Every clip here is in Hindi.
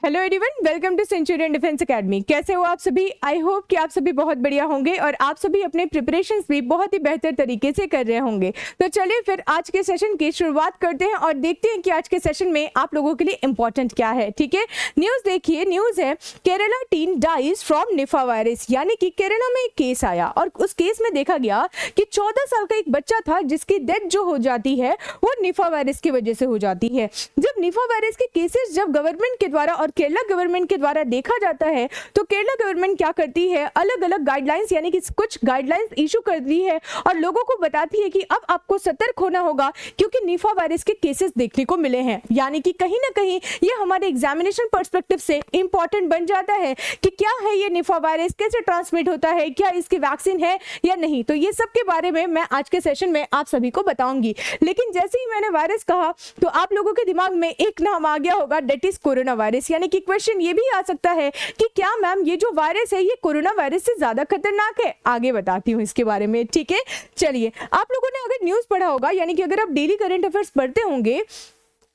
Hello everyone, welcome to Centurion defence academy. कैसे हो आप सभी? आई होप कि आप सभी बहुत बढ़िया होंगे और आप सभी अपने प्रिपरेशंस भी बहुत ही बेहतर तरीके से कर रहे होंगे। तो चलिए फिर आज के सेशन की शुरुआत करते हैं और देखते हैं कि आज के सेशन में आप लोगों के लिए इंपॉर्टेंट क्या है। ठीक है, न्यूज देखिए। न्यूज है केरला टीन डाइज फ्रॉम निफा वायरस, यानी कि केरला में एक केस आया और उस केस में देखा गया कि 14 साल का एक बच्चा था जिसकी डेथ जो हो जाती है वो निफा वायरस की वजह से हो जाती है। जब निफा वायरस के केसेस जब गवर्नमेंट के द्वारा केरला गवर्नमेंट के द्वारा देखा जाता है तो केरला गवर्नमेंट क्या करती है, अलग अलग गाइडलाइंस यानी कि कुछ गाइडलाइंस इशू करती है और लोगों को बताती है कि अब आपको सतर्क होना होगा क्योंकि निफा वायरस के केसेस देखने को मिले हैं। यानी कि कहीं ना कहीं ये हमारे एग्जामिनेशन पर्सपेक्टिव से इंपॉर्टेंट बन जाता है कि क्या है ये निफा वायरस, कैसे ट्रांसमिट होता है, क्या इसकी वैक्सीन है या नहीं। तो ये सब के बारे में मैं आज के सेशन में आप सभी को बताऊंगी। लेकिन जैसे ही मैंने वायरस कहा तो आप लोगों के दिमाग में एक नाम आ गया होगा, दैट इज कोरोना वायरस। यानी कि क्वेश्चन ये भी आ सकता है कि क्या मैम ये जो वायरस है ये कोरोना वायरस से ज्यादा खतरनाक है? आगे बताती हूँ इसके बारे में। ठीक है, चलिए। आप लोगों ने अगर न्यूज पढ़ा होगा, यानी कि अगर आप डेली करंट अफेयर्स पढ़ते होंगे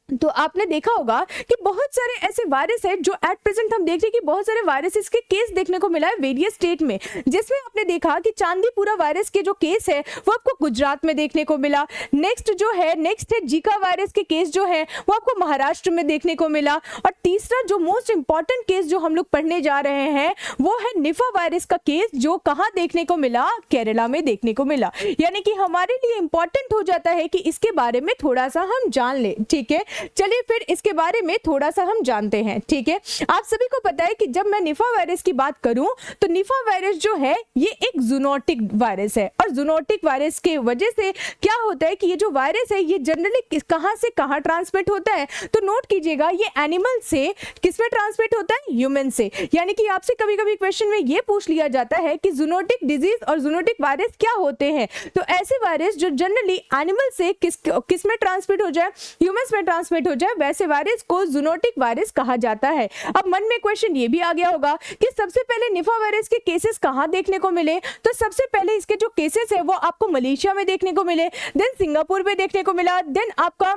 तो आपने देखा होगा कि बहुत सारे ऐसे वायरस है जो एट प्रेजेंट हम देख रहे हैं कि बहुत सारे वायरसेस के केस देखने को मिला है वेरियस स्टेट में, जिसमें आपने देखा कि चांदीपुरा वायरस के जो केस है वो आपको गुजरात में देखने को मिला। नेक्स्ट है जीका वायरस के केस जो है वो आपको महाराष्ट्र में देखने को मिला। और तीसरा जो मोस्ट इंपॉर्टेंट केस जो हम लोग पढ़ने जा रहे हैं वो है निफा वायरस का केस, जो कहाँ देखने को मिला? केरला में देखने को मिला। यानी कि हमारे लिए इंपॉर्टेंट हो जाता है कि इसके बारे में थोड़ा सा हम जान ले। ठीक है, चलिए फिर इसके बारे में थोड़ा सा हम जानते हैं। ठीक है, आप सभी को पता है कि जब मैं निफा वायरस की बात करूं तो निफा वायरस जो है ये एक जूनोटिक वायरस है और जूनोटिक वायरस के वजह से क्या होता है कि ये जो वायरस है ये जनरली कहां से कहां ट्रांसमिट होता है? तो नोट कीजिएगा, ये एनिमल से किस में ट्रांसमिट होता है? ह्यूमन से। यानी कि आपसे कभी कभी क्वेश्चन में ये पूछ लिया जाता है कि जूनोटिक डिजीज और जूनोटिक वायरस क्या होते हैं। तो ऐसे वायरस जो जनरली एनिमल से किस में ट्रांसमिट हो जाए? ह्यूमंस में ट्रांसमिट हो जाए, वैसे वायरस को जूनोटिक वायरस कहा जाता है। अब मन में क्वेश्चन ये भी आ गया होगा कि सबसे पहले निफा वायरस के केसेस कहां देखने को मिले? तो सबसे पहले इसके जो केसेस है वो आपको मलेशिया में देखने को मिले, देन सिंगापुर में देखने को मिला, देन आपका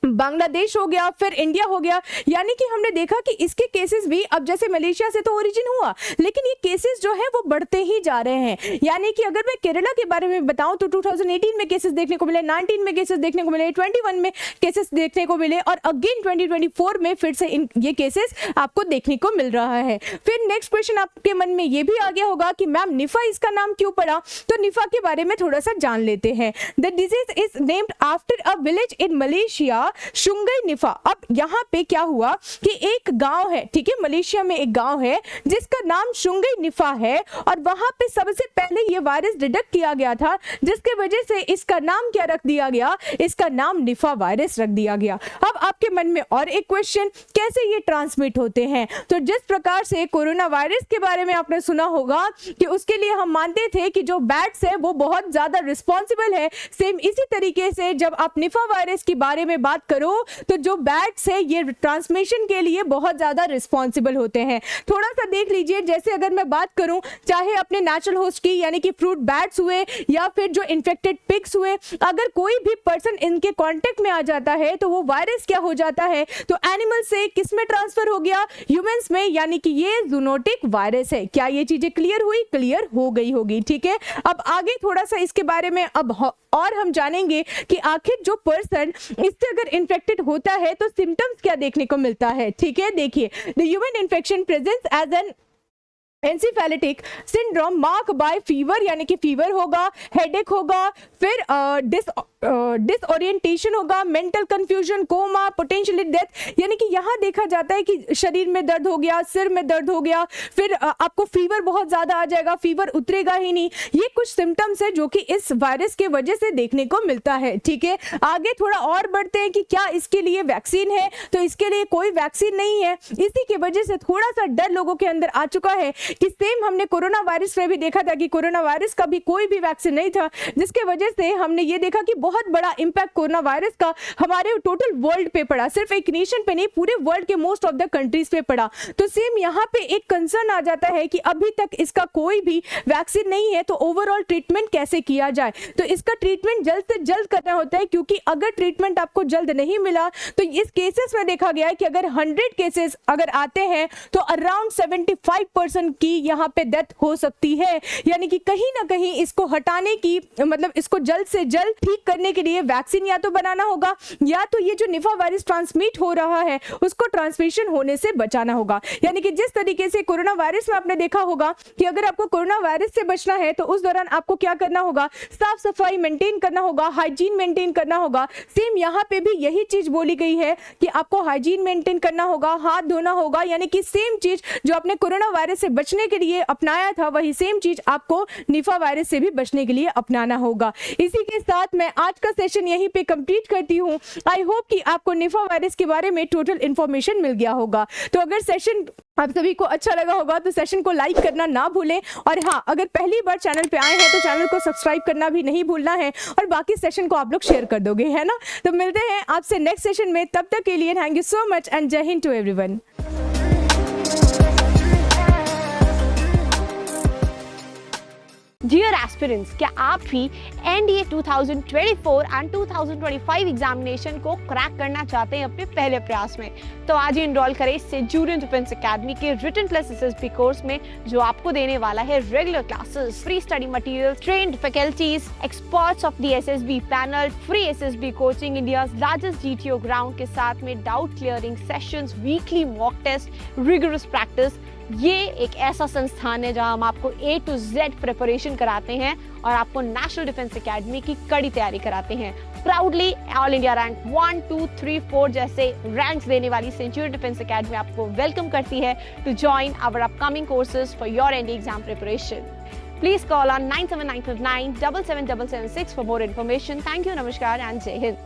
बांग्लादेश हो गया, फिर इंडिया हो गया। यानी कि हमने देखा कि इसके केसेस भी अब जैसे मलेशिया से तो ओरिजिन हुआ, लेकिन ये केसेस जो है वो बढ़ते ही जा रहे हैं। यानी कि अगर मैं केरला के बारे में बताऊं तो 2018 में केसेस देखने को मिले, 19 में केसेस देखने को मिले, 21 में केसेस देखने को मिले और अगेन 2024 में फिर से ये केसेस आपको देखने को मिल रहा है। फिर नेक्स्ट क्वेश्चन आपके मन में ये भी आ गया होगा कि मैम निफा इसका नाम क्यों पड़ा? तो निफा के बारे में थोड़ा सा जान लेते हैं। The disease is named after a village in Malaysia, Sungai Nipah. अब यहाँ पे क्या हुआ कि एक गांव है, ठीक है, मलेशिया में एक गांव है जिसका नाम शुंगई निफा है और वहां पे सबसे पहले ये वायरस डिटेक्ट किया गया था, जिसके वजह से इसका नाम क्या रख दिया गया? इसका नाम निफा वायरस रख दिया गया। अब आपके मन में और एक क्वेश्चन, कैसे ये ट्रांसमिट होते हैं? तो जिस प्रकार से कोरोना वायरस के बारे में आपने सुना होगा कि उसके लिए हम मानते थे कि जो बैट्स है वो बहुत ज्यादा रिस्पॉन्सिबल है, सेम इसी तरीके से जब आप निफा वायरस के बारे में बात करो तो जो बैट्स है ये ट्रांसमिशन के लिए बहुत ज्यादा रिस्पॉन्सिबल होते हैं। थोड़ा सा देख लीजिए, जैसे अगर मैं बात करूं चाहे अपने नेचुरल होस्ट की, यानी कि फ्रूट बैट्स हुए या फिर जो इन्फेक्टेड पिग्स हुए, अगर कोई भी पर्सन इनके कांटेक्ट में आ जाता है तो वो वायरस क्या हो जाता है? तो एनिमल से किस में ट्रांसफर हो गया? ह्यूमंस में। यानी कि ये जूनोटिक वायरस है। क्या ये चीजें क्लियर हुई? क्लियर हो गई होगी। ठीक है, अब आगे थोड़ा सा इसके बारे में अब और हम जानेंगे कि आखिर जो पर्सन इससे अगर इन्फेक्टेड होता है तो सिम्टम्स क्या देखने को मिलता है। ठीक है, देखिए, the human infection presents as an encephalitic syndrome mark by fever, यानी कि फीवर होगा, हेडेक होगा, फिर डिसओरिएंटेशन होगा, mental confusion, coma, potentially death. यानी कि यहाँ देखा जाता है कि शरीर में दर्द हो गया, सिर में दर्द हो गया, फिर आपको फीवर बहुत ज्यादा आ जाएगा, फीवर उतरेगा ही नहीं। ये कुछ सिम्टम्स है जो कि इस वायरस के वजह से देखने को मिलता है। ठीक है, आगे थोड़ा और बढ़ते हैं कि क्या इसके लिए वैक्सीन है? तो इसके लिए कोई वैक्सीन नहीं है। इसी की वजह से थोड़ा सा डर लोगों के अंदर आ चुका है कि सेम हमने कोरोना वायरस में भी देखा था कि कोरोना वायरस का भी कोई भी वैक्सीन नहीं था, जिसके वजह से हमने ये देखा कि बहुत बड़ा इंपैक्ट कोरोना वायरस का हमारे टोटल वर्ल्ड पे पड़ा, सिर्फ एक नेशन पे नहीं पूरे वर्ल्ड के मोस्ट ऑफ द कंट्रीज पे पड़ा। तो सेम यहाँ पे एक कंसर्न आ जाता है कि अभी तक इसका कोई भी वैक्सीन नहीं है, तो ओवरऑल ट्रीटमेंट कैसे किया जाए। तो इसका ट्रीटमेंट जल्द से जल्द करना होता है, क्योंकि अगर ट्रीटमेंट आपको जल्द नहीं मिला तो इस केसेस में देखा गया है कि अगर 100 केसेस अगर आते हैं तो अराउंड 75% की यहाँ पे डेथ हो सकती है। यानी कि कहीं ना कहीं इसको हटाने की मतलब इसको जल्द से जल्द ठीक करने के लिए वैक्सीन या तो बनाना होगा, या तो ये जो निफा वायरस ट्रांसमिट हो रहा है उसको ट्रांसमिशन होने से बचाना होगा। यानी कि जिस तरीके से कोरोना वायरस में आपने देखा होगा कि अगर आपको कोरोना वायरस से बचना है तो उस दौरान आपको क्या करना होगा, साफ सफाई मेंटेन करना होगा, हाइजीन मेंटेन करना होगा। सेम यहाँ पे भी यही चीज बोली गई है कि आपको हाइजीन मेंटेन करना होगा, हाथ धोना होगा। यानी कि सेम चीज जो आपने कोरोना वायरस से बचने के लिए अपनाया था वही सेम चीज आपको निफा वायरस से भी बचने के लिए अपनाना होगा। इसी के साथ मैं आज का सेशन यहीं पे कंप्लीट करती हूँ। आई होप कि आपको निफा वायरस के बारे में टोटल इन्फॉर्मेशन मिल गया होगा। तो अगर सेशन आप सभी को अच्छा लगा होगा तो सेशन को लाइक करना ना भूलें, और हाँ, अगर पहली बार चैनल पे आए हैं तो चैनल को सब्सक्राइब करना भी नहीं भूलना है, और बाकी सेशन को आप लोग शेयर कर दोगे, है ना। तो मिलते हैं आपसे नेक्स्ट सेशन में, तब तक के लिए thank you so much and जय हिंद टू एवरीवन। डियर एस्पिरेंट्स, क्या आप भी एनडीए 2024 एंड 2025 एग्जामिनेशन को क्रैक करना चाहते हैं अपने पहले प्रयास में? तो आज ही एनरोल करें सेंचुरियन डिफेंस एकेडमी के रिटन प्लस एसएसबी कोर्स में, जो आपको देने वाला है regular classes, free study material, trained faculties, experts of the SSB panel, free SSB coaching, India largest GTO ground के साथ में doubt clearing sessions, weekly mock test, rigorous practice. ये एक ऐसा संस्थान है जहां हम आपको A to Z प्रिपरेशन कराते हैं और आपको नेशनल डिफेंस एकेडमी की कड़ी तैयारी कराते हैं। प्राउडली ऑल इंडिया रैंक 1, 2, 3, 4 जैसे रैंक्स देने वाली सेंचुरियन डिफेंस एकेडमी आपको वेलकम करती है to join our upcoming courses for your NDA exam preparation. Please call on 9795977776 for more information. Thank you, Namaskar and Jai Hind.